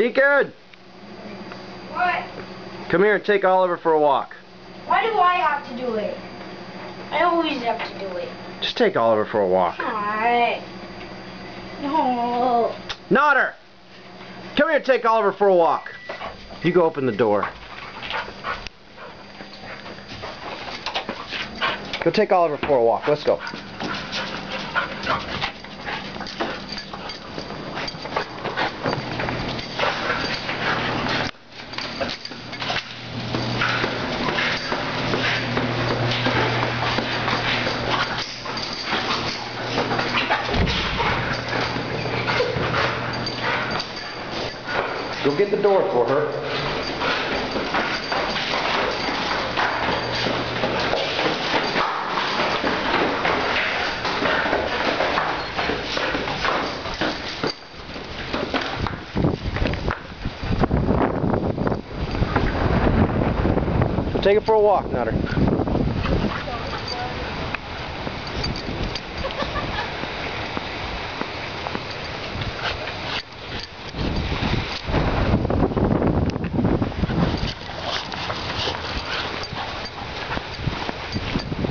Deacon! What? Come here and take Oliver for a walk. Why do I have to do it? I always have to do it. Just take Oliver for a walk. Alright. No. Nodder! Come here and take Oliver for a walk. You go open the door. Go take Oliver for a walk. Let's go. Go get the door for her. Take it for a walk, Nutter.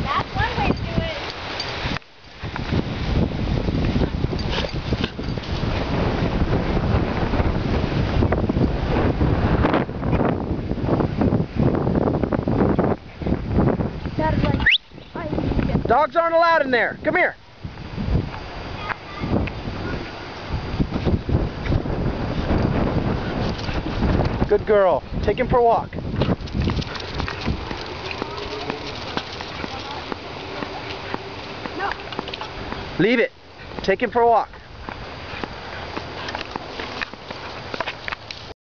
That's one way to do it. That's like, Dogs aren't allowed in there. Come here. Good girl. Take him for a walk. no. Leave it. Take him for a walk.